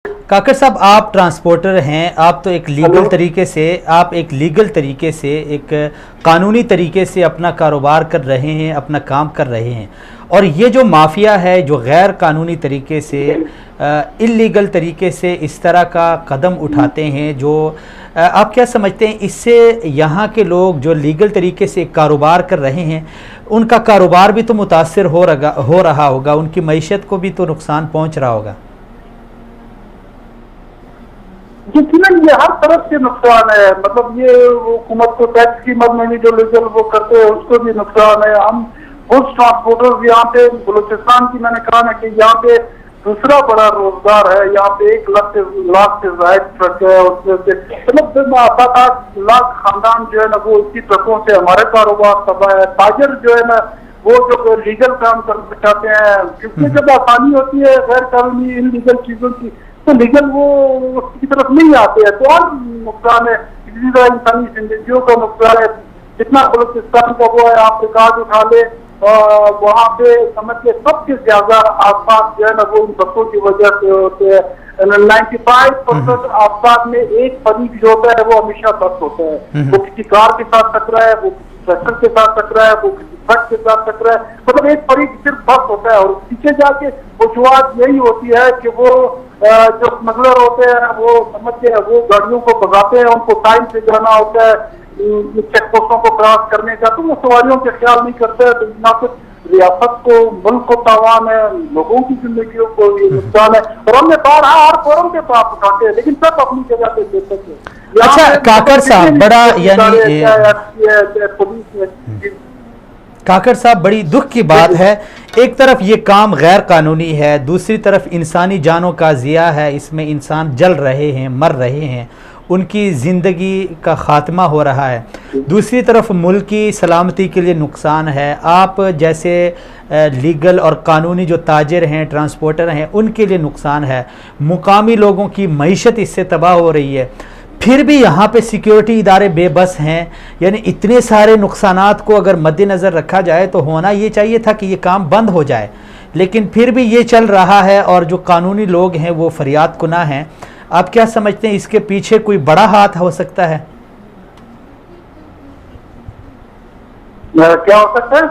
काकर साहब, आप ट्रांसपोर्टर हैं, आप तो एक लीगल तरीके से एक कानूनी तरीके से अपना कारोबार कर रहे हैं, अपना काम कर रहे हैं। और ये जो माफिया है जो गैर कानूनी तरीके से इल्लीगल तरीके से इस तरह का कदम उठाते हैं, जो आप क्या समझते हैं इससे यहाँ के लोग जो लीगल तरीके से कारोबार कर रहे हैं उनका कारोबार भी तो मुतासर हो रहा होगा, उनकी मईशत को भी तो नुकसान पहुँच रहा होगा? यकीनन ये हर तरफ से नुकसान है। मतलब ये हुकूमत को टैक्स की मद में भी जो लीगल वो करते हैं उसको भी नुकसान है। हम उस ट्रांसपोर्टर यहाँ पे बलूचिस्तान की मैंने कहा ना कि यहाँ पे दूसरा बड़ा रोजगार है। यहाँ पे 1 लाख से ज्यादा ट्रक है, उसमें से मतलब 7-8 लाख खानदान जो है ना वो इसी ट्रकों से हमारे कारोबार तबाह है। ताजर जो है ना वो जो लीगल काम कर चाहते हैं, क्योंकि जब आसानी होती है गैर कानूनी इन लीगल चीजों की तो लीगल वो उसकी तरफ नहीं आते हैं, तो और नुकसान है, इसी तरह इंसानी जिंदगियों का नुकसान है। जितना बलूचिस्तान का वो है, आप रिकॉर्ड उठा ले वहाँ पे समझ के सबसे ज्यादा आसपास जो है ना वो उन बसों की वजह से होते हैं। 95% आसपास में एक फरीक जो होता है वो हमेशा बस होता है। वो किसी कार के साथ टकरा है, वो किसी ट्रैक्टर के साथ टकरा है, वो किसी ट्रक के साथ टकरा है। मतलब एक फरीक सिर्फ बस होता है और पीछे जाके वजूहत यही होती है कि वो जो स्मगलर होते हैं वो समझ के वो गाड़ियों को भगाते हैं, उनको टाइम से जाना होता है चेक पोस्टों को क्रॉस करने का, तो वो सवारियों के ख्याल नहीं करते हैं। तो ना सिर्फ रियासत को, मुल्क को तावान है, लोगों की जिंदगियों को ये नुकसान है। और हमने बारहा हर फोरम के पास उठाते हैं, लेकिन सब अपनी जगह पे देते हैं। अच्छा काकर साहब, बड़ा यानी काकर साहब बड़ी दुख की बात है, एक तरफ ये काम गैर कानूनी है, दूसरी तरफ इंसानी जानों का ज़िया है, इसमें इंसान जल रहे हैं, मर रहे हैं, उनकी ज़िंदगी का ख़ात्मा हो रहा है। दूसरी तरफ मुल्क की सलामती के लिए नुकसान है। आप जैसे लीगल और कानूनी जो ताजर हैं, ट्रांसपोर्टर हैं, उनके लिए नुकसान है। मुकामी लोगों की मईशत इससे तबाह हो रही है। फिर भी यहाँ पे सिक्योरिटी इदारे बेबस हैं। यानी इतने सारे नुकसानात को अगर मद्देनज़र रखा जाए तो होना ये चाहिए था कि ये काम बंद हो जाए, लेकिन फिर भी ये चल रहा है और जो कानूनी लोग हैं वो फरियाद कुना हैं। आप क्या समझते हैं इसके पीछे कोई बड़ा हाथ हो सकता है? क्या हो सकता है?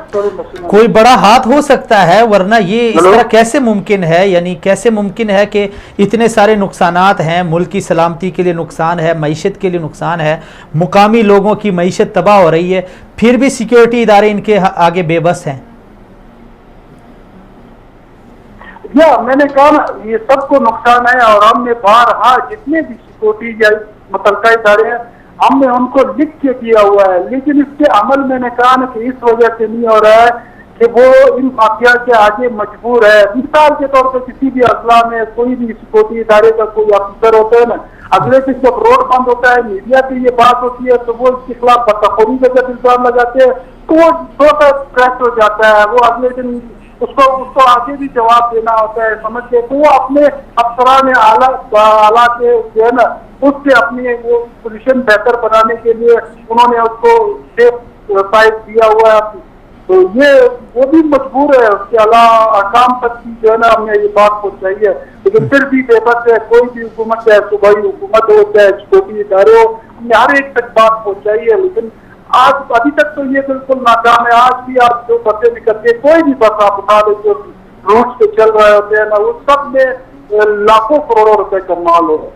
कोई बड़ा हाथ हो सकता है, वरना ये इस तरह कैसे मुमकिन है? यानी कैसे मुमकिन है कि इतने सारे नुकसानात हैं, मुल्क की सलामती के लिए नुकसान है, मईशत के लिए नुकसान है, मुकामी लोगों की मईशत तबाह हो रही है, फिर भी सिक्योरिटी इदारे इनके आगे बेबस हैं। मैंने कहा ना ये सबको नुकसान है और हमने बारहा जितने भी सिक्योरिटी या मुतल्लिका इदारे हैं हमने उनको लिख के किया हुआ है, लेकिन इसके अमल मैंने कहा ना कि इस वजह से नहीं हो रहा है कि वो इन माफिया के आगे मजबूर है। मिसाल के तौर पर किसी भी अजला में कोई भी सिक्योरिटी इदारे का कोई अफसर होता है ना, अगले दिन जब रोड बंद होता है मीडिया पे ये बात होती है तो वो इसके खिलाफ बदतखोरी का जब इल्जाम लगाते हैं तो वो थोड़ा प्रेस हो जाता है। वो अगले दिन उसको आगे भी जवाब देना होता है, समझ के तो वो अपने अफसरान आला के जो है ना उससे अपनी वो पोजीशन बेहतर बनाने के लिए उन्होंने उसको सेफ साइड दिया हुआ है। तो ये वो भी मजबूर है, उसके अलावा काम तक की जो है ना हमने ये बात पहुंचाई है, लेकिन फिर भी बेबस है। कोई भी हुकूमत चाहे सूबाई हुकूमत हो चाहे सिक्योरिटी इदारे हो, हमने हर एक तक बात पहुंचाई है, लेकिन आज अभी तक तो ये बिल्कुल नाकाम है। आज भी आप जो बसें निकलते हैं, कोई भी बस आप उठा ले जो रूट पे चल रहे होते हैं ना, उस सब में लाखों करोड़ों रुपए का माल हो रहा है।